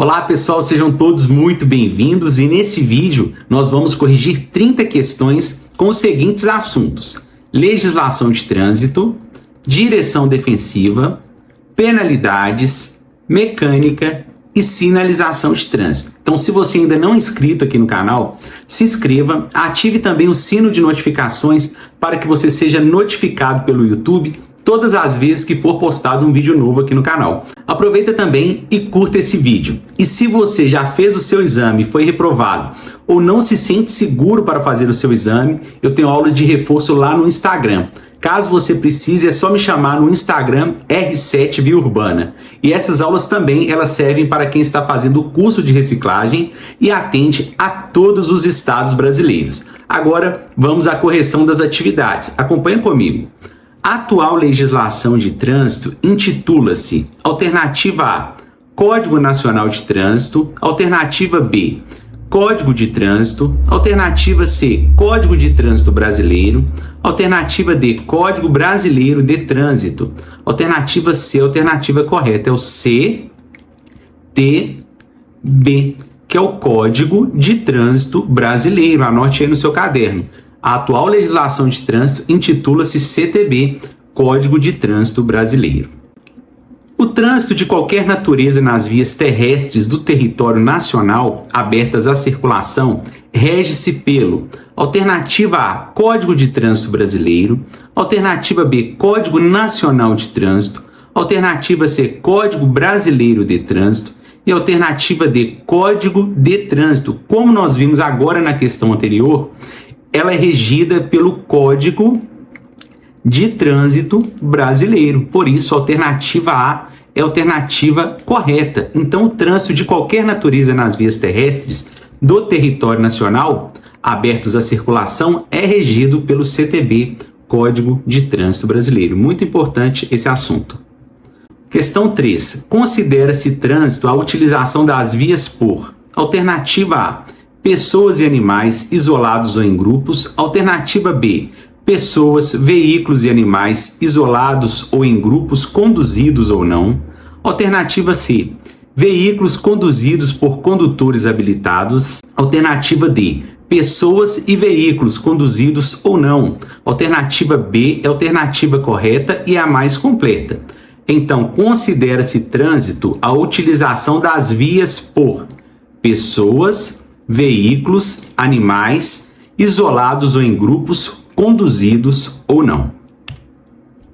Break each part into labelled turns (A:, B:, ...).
A: Olá pessoal, sejam todos muito bem-vindos e nesse vídeo nós vamos corrigir 30 questões com os seguintes assuntos: legislação de trânsito, direção defensiva, penalidades, mecânica e sinalização de trânsito. Então, se você ainda não é inscrito aqui no canal, se inscreva, ative também o sino de notificações para que você seja notificado pelo YouTube todas as vezes que for postado um vídeo novo aqui no canal. Aproveita também e curta esse vídeo. E se você já fez o seu exame e foi reprovado ou não se sente seguro para fazer o seu exame, eu tenho aulas de reforço lá no Instagram. Caso você precise, é só me chamar no Instagram R7 Via Urbana. E essas aulas também elas servem para quem está fazendo o curso de reciclagem e atende a todos os estados brasileiros. Agora, vamos à correção das atividades. Acompanha comigo. A atual legislação de trânsito intitula-se Alternativa A, Código Nacional de Trânsito, Alternativa B, Código de Trânsito, Alternativa C, Código de Trânsito Brasileiro, Alternativa D, Código Brasileiro de Trânsito, Alternativa C, a alternativa correta é o C, T, B, que é o Código de Trânsito Brasileiro. Anote aí no seu caderno. A atual legislação de trânsito intitula-se CTB, Código de Trânsito Brasileiro. O trânsito de qualquer natureza nas vias terrestres do território nacional abertas à circulação rege-se pelo alternativa A, Código de Trânsito Brasileiro, alternativa B, Código Nacional de Trânsito, alternativa C, Código Brasileiro de Trânsito e alternativa D, Código de Trânsito. Como nós vimos agora na questão anterior, ela é regida pelo Código de Trânsito Brasileiro. Por isso, a alternativa A é a alternativa correta. Então, o trânsito de qualquer natureza nas vias terrestres do território nacional abertos à circulação é regido pelo CTB, Código de Trânsito Brasileiro. Muito importante esse assunto. Questão 3. Considera-se trânsito a utilização das vias por alternativa A, pessoas e animais isolados ou em grupos. Alternativa B, pessoas, veículos e animais isolados ou em grupos, conduzidos ou não. Alternativa C, veículos conduzidos por condutores habilitados. Alternativa D, pessoas e veículos conduzidos ou não. Alternativa B é a alternativa correta e é a mais completa. Então, considera-se trânsito a utilização das vias por pessoas, veículos, animais, isolados ou em grupos, conduzidos ou não.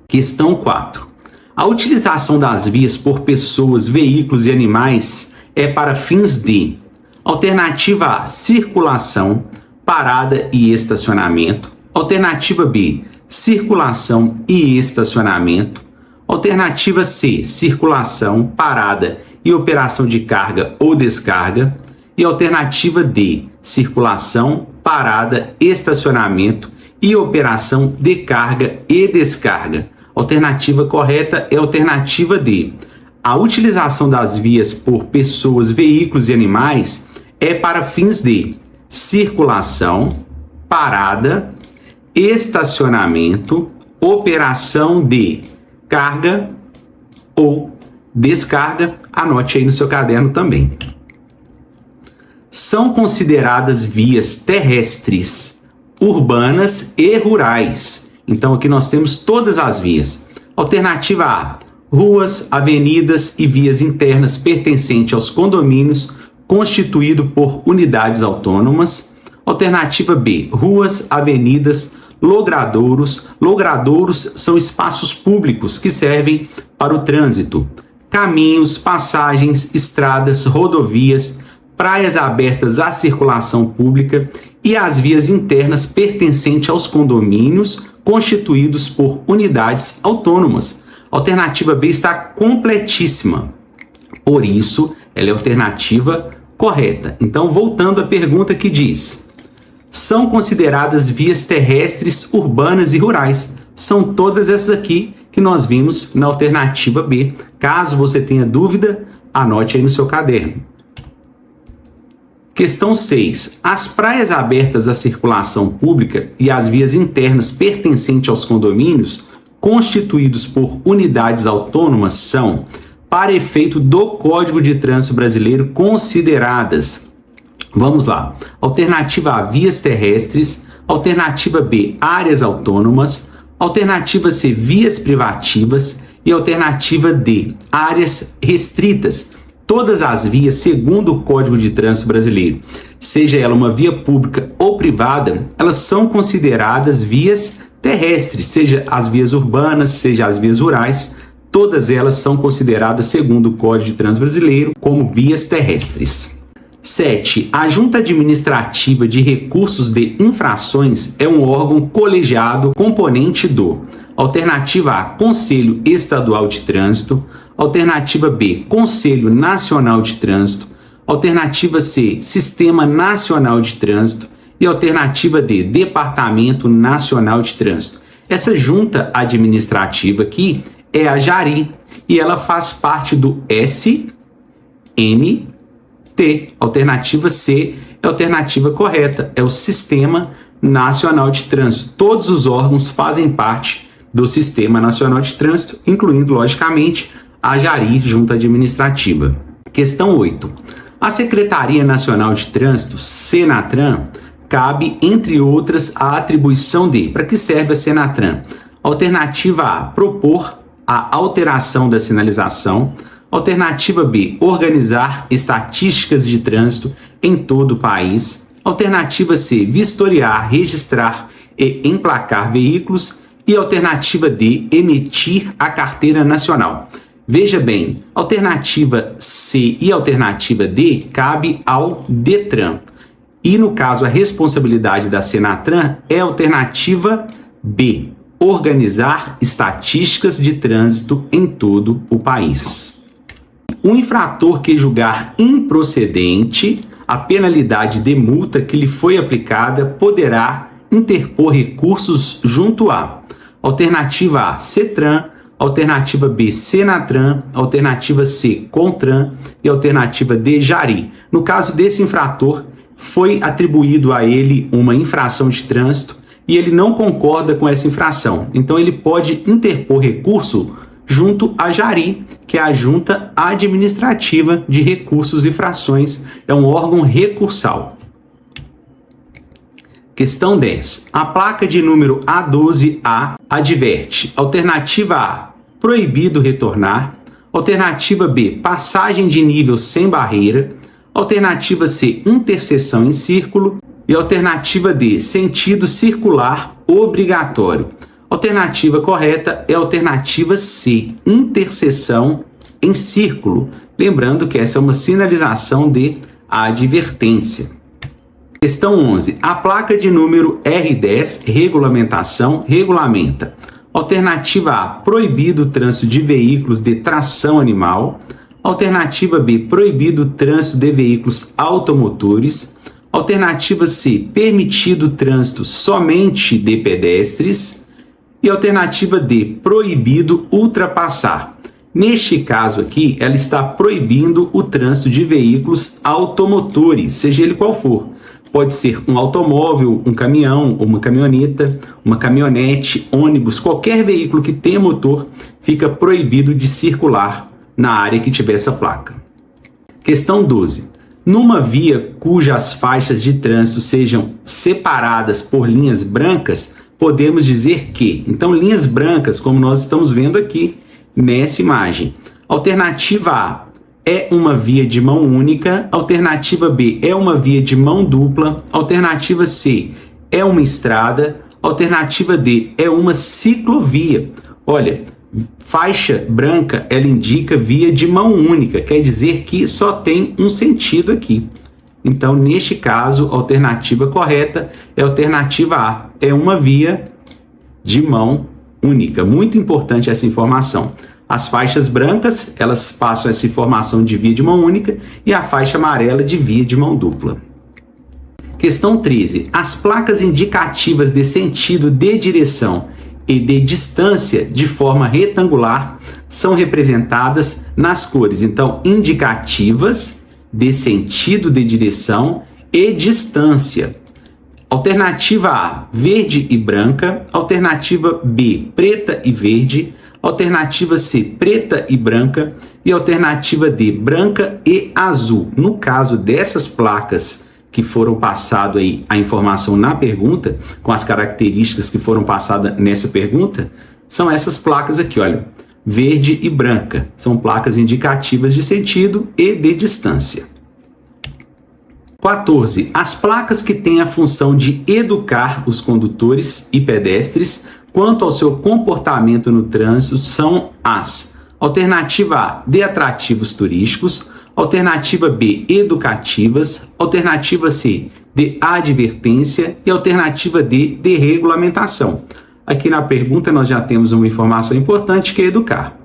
A: Questão 4. A utilização das vias por pessoas, veículos e animais é para fins de alternativa A, circulação, parada e estacionamento. Alternativa B, circulação e estacionamento. Alternativa C, circulação, parada e operação de carga ou descarga. E alternativa D, circulação, parada, estacionamento e operação de carga e descarga. Alternativa correta é a alternativa D. A utilização das vias por pessoas, veículos e animais é para fins de circulação, parada, estacionamento, operação de carga ou descarga. Anote aí no seu caderno também. São consideradas vias terrestres, urbanas e rurais. Então aqui nós temos todas as vias. Alternativa A, ruas, avenidas e vias internas pertencentes aos condomínios constituído por unidades autônomas. Alternativa B, ruas, avenidas, logradouros. Logradouros são espaços públicos que servem para o trânsito. Caminhos, passagens, estradas, rodovias, praias abertas à circulação pública e as vias internas pertencentes aos condomínios constituídos por unidades autônomas. A alternativa B está completíssima. Por isso, ela é a alternativa correta. Então, voltando à pergunta que diz: são consideradas vias terrestres, urbanas e rurais. São todas essas aqui que nós vimos na alternativa B. Caso você tenha dúvida, anote aí no seu caderno. Questão 6. As praias abertas à circulação pública e as vias internas pertencentes aos condomínios constituídos por unidades autônomas são para efeito do Código de Trânsito Brasileiro consideradas. Vamos lá. Alternativa A, vias terrestres. Alternativa B, áreas autônomas. Alternativa C, vias privativas. E alternativa D, áreas restritas. Todas as vias, segundo o Código de Trânsito Brasileiro, seja ela uma via pública ou privada, elas são consideradas vias terrestres, seja as vias urbanas, seja as vias rurais, todas elas são consideradas, segundo o Código de Trânsito Brasileiro, como vias terrestres. 7. A Junta Administrativa de Recursos de Infrações é um órgão colegiado componente do: alternativa A, Conselho Estadual de Trânsito. Alternativa B, Conselho Nacional de Trânsito. Alternativa C, Sistema Nacional de Trânsito. E alternativa D, Departamento Nacional de Trânsito. Essa junta administrativa aqui é a JARI e ela faz parte do SNT. Alternativa C é a alternativa correta, é o Sistema Nacional de Trânsito. Todos os órgãos fazem parte do Sistema Nacional de Trânsito, incluindo, logicamente, a JARI, Junta Administrativa. Questão 8. A Secretaria Nacional de Trânsito, Senatran, cabe, entre outras, a atribuição de: para que serve a Senatran? Alternativa A, propor a alteração da sinalização. Alternativa B, organizar estatísticas de trânsito em todo o país. Alternativa C, vistoriar, registrar e emplacar veículos. E alternativa D, emitir a carteira nacional. Veja bem, alternativa C e alternativa D cabe ao DETRAN. E no caso, a responsabilidade da Senatran é a alternativa B, organizar estatísticas de trânsito em todo o país. O infrator que julgar improcedente a penalidade de multa que lhe foi aplicada poderá interpor recursos junto a: alternativa A, CETRAN. Alternativa B, Senatran. Alternativa C, CONTRAN. E alternativa D, JARI. No caso desse infrator, foi atribuído a ele uma infração de trânsito e ele não concorda com essa infração. Então ele pode interpor recurso junto à JARI, que é a Junta Administrativa de Recursos e Infrações. É um órgão recursal. Questão 10. A placa de número A12A adverte: alternativa A, proibido retornar. Alternativa B, passagem de nível sem barreira. Alternativa C, interseção em círculo. E alternativa D, sentido circular obrigatório. Alternativa correta é a alternativa C, interseção em círculo. Lembrando que essa é uma sinalização de advertência. Questão 11. A placa de número R10, regulamentação, regulamenta: alternativa A, proibido o trânsito de veículos de tração animal. Alternativa B, proibido o trânsito de veículos automotores. Alternativa C, permitido o trânsito somente de pedestres. E alternativa D, proibido ultrapassar. Neste caso aqui, ela está proibindo o trânsito de veículos automotores, seja ele qual for. Pode ser um automóvel, um caminhão, uma caminhoneta, uma caminhonete, ônibus, qualquer veículo que tenha motor fica proibido de circular na área que tiver essa placa. Questão 12. Numa via cujas faixas de trânsito sejam separadas por linhas brancas, podemos dizer que, então, linhas brancas, como nós estamos vendo aqui nessa imagem. Alternativa A é uma via de mão única. Alternativa B é uma via de mão dupla. Alternativa C é uma estrada. Alternativa D é uma ciclovia. Olha, faixa branca, ela indica via de mão única, quer dizer que só tem um sentido aqui. Então, neste caso, a alternativa correta é a alternativa A, é uma via de mão única. Muito importante essa informação. As faixas brancas, elas passam essa informação de via de mão única e a faixa amarela de via de mão dupla. Questão 13. As placas indicativas de sentido de direção e de distância de forma retangular são representadas nas cores, então, indicativas de sentido de direção e distância. Alternativa A, verde e branca. Alternativa B, preta e verde. Alternativa C, preta e branca. E alternativa D, branca e azul. No caso dessas placas que foram passado aí a informação na pergunta, com as características que foram passadas nessa pergunta, são essas placas aqui, olha, verde e branca. São placas indicativas de sentido e de distância. 14. As placas que têm a função de educar os condutores e pedestres quanto ao seu comportamento no trânsito são as: alternativa A, de atrativos turísticos; alternativa B, educativas; alternativa C, de advertência; e alternativa D, de regulamentação. Aqui na pergunta nós já temos uma informação importante, que é educar.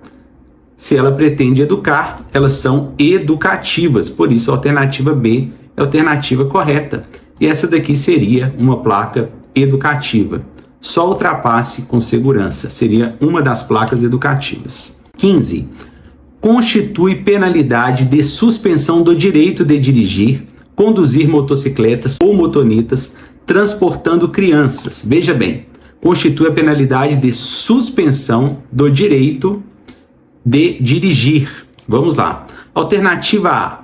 A: Se ela pretende educar, elas são educativas, por isso a alternativa B é a alternativa correta. E essa daqui seria uma placa educativa. Só ultrapasse com segurança seria uma das placas educativas. 15. Constitui penalidade de suspensão do direito de dirigir, conduzir motocicletas ou motonetas transportando crianças. Veja bem, constitui a penalidade de suspensão do direito de dirigir. Vamos lá. Alternativa A,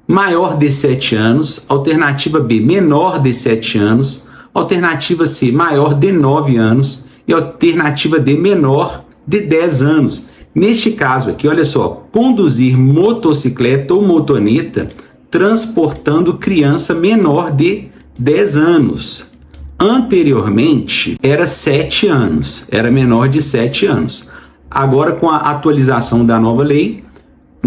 A: maior de 7 anos. Alternativa B, menor de 7 anos. Alternativa C, maior de 9 anos. E alternativa D, menor de 10 anos. Neste caso aqui, olha só, conduzir motocicleta ou motoneta transportando criança menor de 10 anos. Anteriormente, era 7 anos, era menor de 7 anos. Agora, com a atualização da nova lei,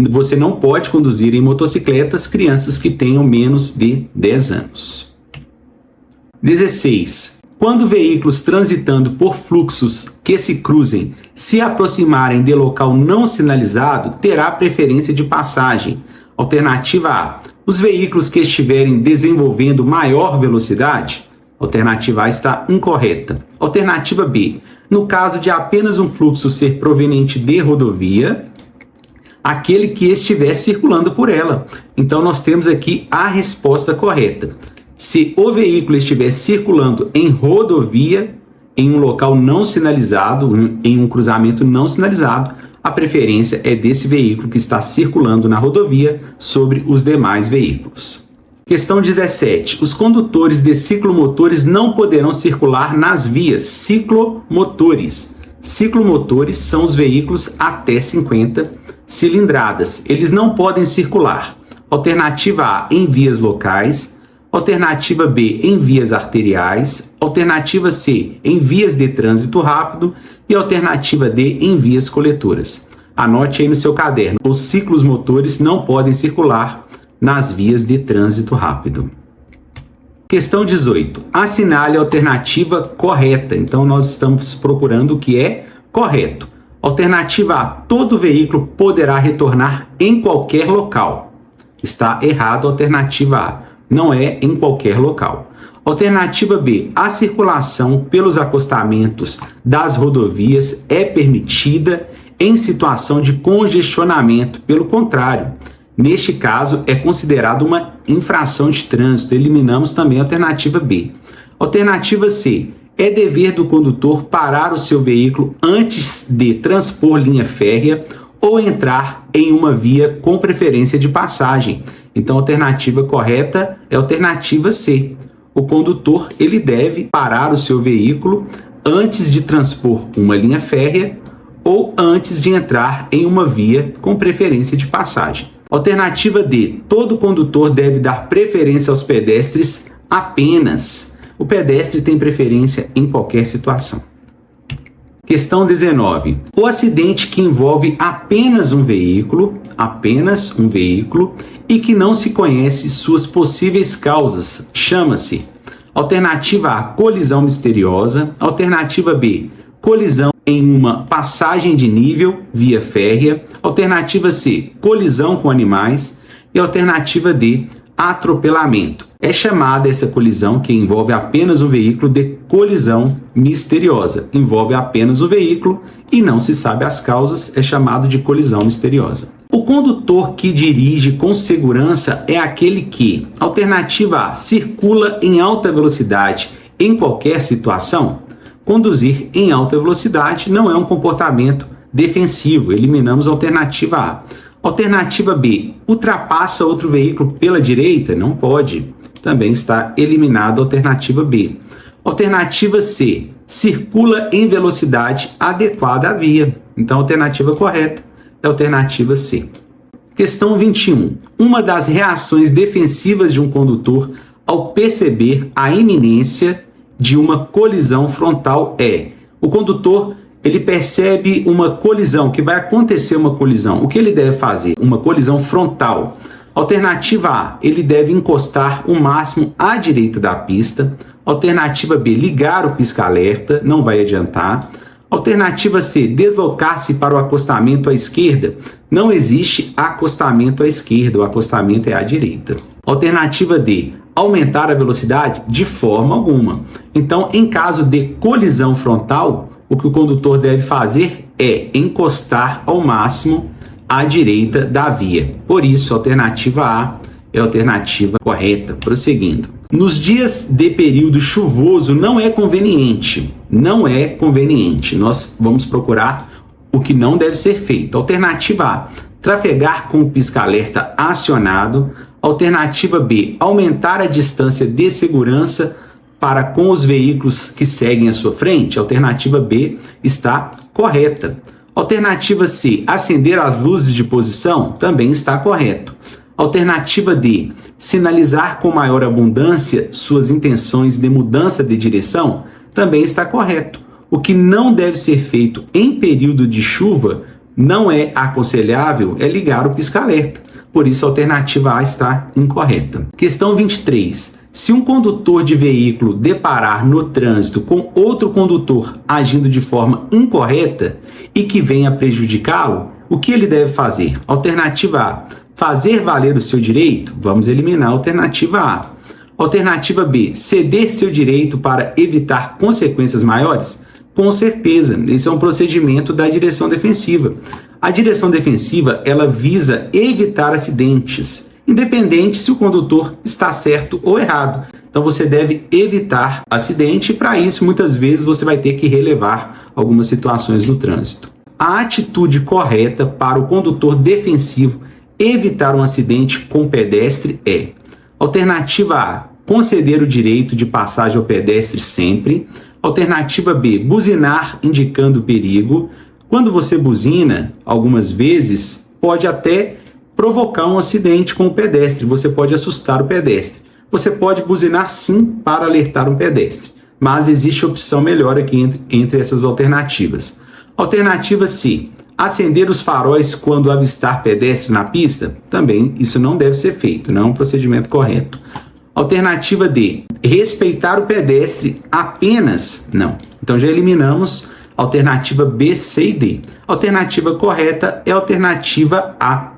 A: você não pode conduzir em motocicletas crianças que tenham menos de 10 anos. 16. Quando veículos transitando por fluxos que se cruzem se aproximarem de local não sinalizado, terá preferência de passagem. Alternativa A, os veículos que estiverem desenvolvendo maior velocidade. Alternativa A está incorreta. Alternativa B, no caso de apenas um fluxo ser proveniente de rodovia, aquele que estiver circulando por ela. Então nós temos aqui a resposta correta. Se o veículo estiver circulando em rodovia, em um local não sinalizado, em um cruzamento não sinalizado, a preferência é desse veículo que está circulando na rodovia sobre os demais veículos. Questão 17. Os condutores de ciclomotores não poderão circular nas vias ciclomotores. Ciclomotores são os veículos até 50 cilindradas. Eles não podem circular. Alternativa A, em vias locais. Alternativa B, em vias arteriais. Alternativa C, em vias de trânsito rápido. E alternativa D, em vias coletoras. Anote aí no seu caderno. Os ciclos motores não podem circular nas vias de trânsito rápido. Questão 18. Assinale a alternativa correta. Então, nós estamos procurando o que é correto. Alternativa A, todo veículo poderá retornar em qualquer local. Está errado a alternativa A. Não é em qualquer local. Alternativa B, a circulação pelos acostamentos das rodovias é permitida em situação de congestionamento. Pelo contrário, neste caso é considerado uma infração de trânsito. Eliminamos também a alternativa B. Alternativa C, é dever do condutor parar o seu veículo antes de transpor linha férrea ou entrar em uma via com preferência de passagem. Então, a alternativa correta é a alternativa C. O condutor ele deve parar o seu veículo antes de transpor uma linha férrea ou antes de entrar em uma via com preferência de passagem. Alternativa D. Todo condutor deve dar preferência aos pedestres apenas. O pedestre tem preferência em qualquer situação. Questão 19. O acidente que envolve apenas um veículo, e que não se conhece suas possíveis causas, chama-se: alternativa A, colisão misteriosa; alternativa B, colisão em uma passagem de nível via férrea; alternativa C, colisão com animais; e alternativa D, atropelamento. É chamada essa colisão que envolve apenas um veículo de colisão misteriosa. Envolve apenas o veículo e não se sabe as causas, é chamado de colisão misteriosa. O condutor que dirige com segurança é aquele que, alternativa A, circula em alta velocidade em qualquer situação. Conduzir em alta velocidade não é um comportamento defensivo, eliminamos a alternativa A. Alternativa B, ultrapassa outro veículo pela direita? Não pode, também está eliminada a alternativa B. Alternativa C, circula em velocidade adequada à via. Então, a alternativa correta é a alternativa C. Questão 21. Uma das reações defensivas de um condutor ao perceber a iminência de uma colisão frontal é: o condutor ele percebe uma colisão, que vai acontecer uma colisão. O que ele deve fazer? Uma colisão frontal. Alternativa A, ele deve encostar o máximo à direita da pista. Alternativa B, ligar o pisca-alerta, não vai adiantar. Alternativa C, deslocar-se para o acostamento à esquerda. Não existe acostamento à esquerda, o acostamento é à direita. Alternativa D, aumentar a velocidade? De forma alguma. Então, em caso de colisão frontal, o que o condutor deve fazer é encostar ao máximo à direita da via. Por isso, a alternativa A é a alternativa correta. Prosseguindo. Nos dias de período chuvoso não é conveniente. Não é conveniente. Nós vamos procurar o que não deve ser feito. Alternativa A, trafegar com o pisca-alerta acionado. Alternativa B, aumentar a distância de segurança para com os veículos que seguem à sua frente. Alternativa B está correta. Alternativa C, acender as luzes de posição, também está correto. Alternativa D, sinalizar com maior abundância suas intenções de mudança de direção, também está correto. O que não deve ser feito em período de chuva, não é aconselhável, é ligar o pisca-alerta. Por isso, a alternativa A está incorreta. Questão 23. Se um condutor de veículo deparar no trânsito com outro condutor agindo de forma incorreta e que venha prejudicá-lo, o que ele deve fazer? Alternativa A, fazer valer o seu direito? Vamos eliminar a alternativa A. Alternativa B, ceder seu direito para evitar consequências maiores? Com certeza, esse é um procedimento da direção defensiva. A direção defensiva, ela visa evitar acidentes, independente se o condutor está certo ou errado. Então você deve evitar acidente e para isso muitas vezes você vai ter que relevar algumas situações no trânsito. A atitude correta para o condutor defensivo evitar um acidente com pedestre é: alternativa A, conceder o direito de passagem ao pedestre sempre. Alternativa B, buzinar indicando perigo. Quando você buzina, algumas vezes, pode até provocar um acidente com o pedestre, você pode assustar o pedestre. Você pode buzinar sim para alertar um pedestre, mas existe opção melhor aqui entre essas alternativas. Alternativa C, acender os faróis quando avistar pedestre na pista? Também isso não deve ser feito, não é um procedimento correto. Alternativa D, respeitar o pedestre apenas? Não. Então já eliminamos alternativa B, C e D. Alternativa correta é a alternativa A,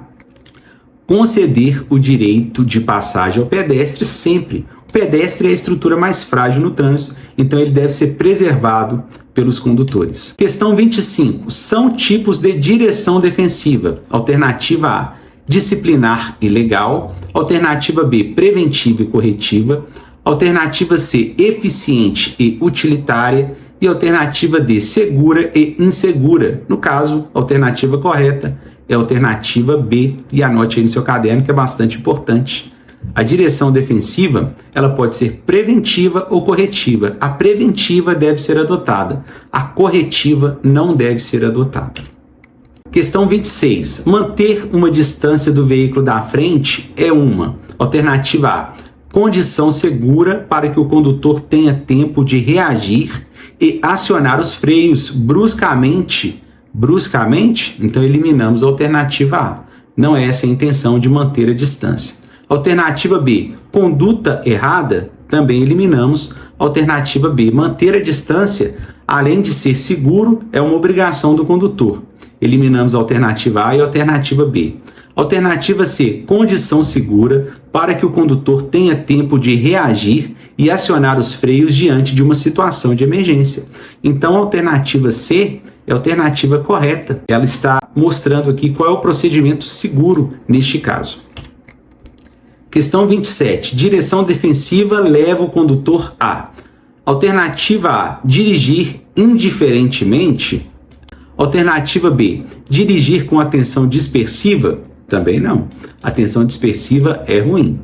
A: conceder o direito de passagem ao pedestre sempre. O pedestre é a estrutura mais frágil no trânsito, então ele deve ser preservado pelos condutores. Questão 25. São tipos de direção defensiva. Alternativa A, disciplinar e legal. Alternativa B, preventiva e corretiva. Alternativa C, eficiente e utilitária. E alternativa D, segura e insegura. No caso, a alternativa correta é a alternativa B. E anote aí no seu caderno que é bastante importante. A direção defensiva, ela pode ser preventiva ou corretiva. A preventiva deve ser adotada. A corretiva não deve ser adotada. Questão 26. Manter uma distância do veículo da frente é uma. Alternativa A, condição segura para que o condutor tenha tempo de reagir e acionar os freios bruscamente. Bruscamente? Então eliminamos a alternativa A. Não é essa a intenção de manter a distância. Alternativa B, conduta errada? Também eliminamos a alternativa B. Manter a distância, além de ser seguro, é uma obrigação do condutor. Eliminamos a alternativa A e a alternativa B. Alternativa C, condição segura para que o condutor tenha tempo de reagir e acionar os freios diante de uma situação de emergência. Então, a alternativa C é a alternativa correta. Ela está mostrando aqui qual é o procedimento seguro neste caso. Questão 27. Direção defensiva leva o condutor a. Alternativa A, dirigir indiferentemente. Alternativa B, dirigir com atenção dispersiva? Também não. Atenção dispersiva é ruim.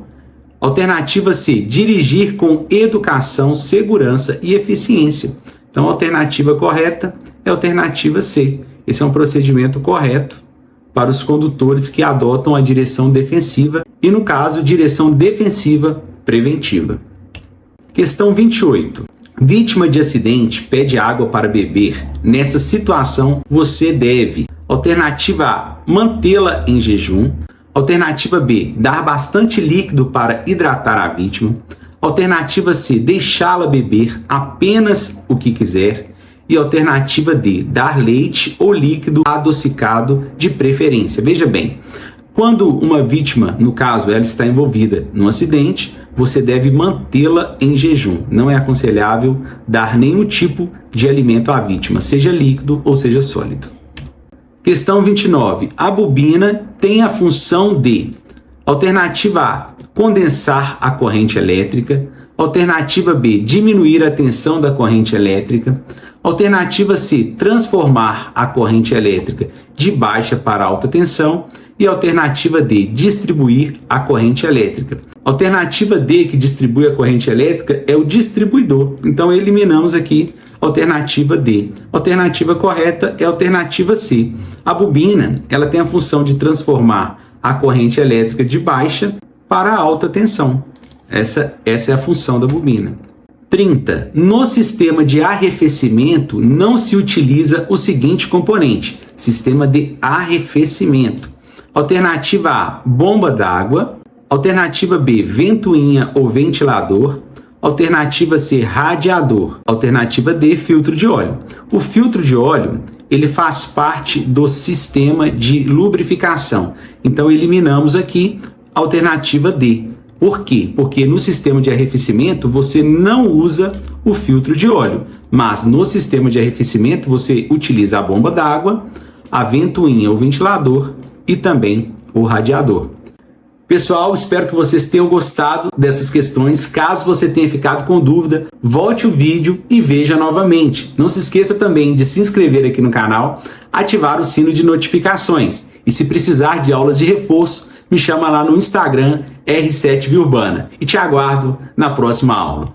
A: Alternativa C, dirigir com educação, segurança e eficiência. Então, a alternativa correta é a alternativa C. Esse é um procedimento correto para os condutores que adotam a direção defensiva e, no caso, direção defensiva preventiva. Questão 28. Vítima de acidente pede água para beber. Nessa situação, você deve: alternativa A, mantê-la em jejum. Alternativa B, dar bastante líquido para hidratar a vítima. Alternativa C, deixá-la beber apenas o que quiser. E alternativa D, dar leite ou líquido adocicado de preferência. Veja bem, quando uma vítima, no caso, ela está envolvida num acidente, você deve mantê-la em jejum. Não é aconselhável dar nenhum tipo de alimento à vítima, seja líquido ou seja sólido. Questão 29. A bobina tem a função de: alternativa A, condensar a corrente elétrica. Alternativa B, diminuir a tensão da corrente elétrica. Alternativa C, transformar a corrente elétrica de baixa para alta tensão. E alternativa D, distribuir a corrente elétrica. Alternativa D, que distribui a corrente elétrica, é o distribuidor. Então, eliminamos aqui a alternativa D. A alternativa correta é a alternativa C. A bobina, ela tem a função de transformar a corrente elétrica de baixa para alta tensão. Essa é a função da bobina. 30. No sistema de arrefecimento, não se utiliza o seguinte componente: sistema de arrefecimento. Alternativa A, bomba d'água. Alternativa B, ventoinha ou ventilador. Alternativa C, radiador. Alternativa D, filtro de óleo. O filtro de óleo, ele faz parte do sistema de lubrificação. Então, eliminamos aqui a alternativa D. Por quê? Porque no sistema de arrefecimento você não usa o filtro de óleo, mas no sistema de arrefecimento você utiliza a bomba d'água, a ventoinha ou ventilador e também o radiador. Pessoal, espero que vocês tenham gostado dessas questões. Caso você tenha ficado com dúvida, volte o vídeo e veja novamente. Não se esqueça também de se inscrever aqui no canal, ativar o sino de notificações. E se precisar de aulas de reforço, me chama lá no Instagram R7 Viurbana. E te aguardo na próxima aula.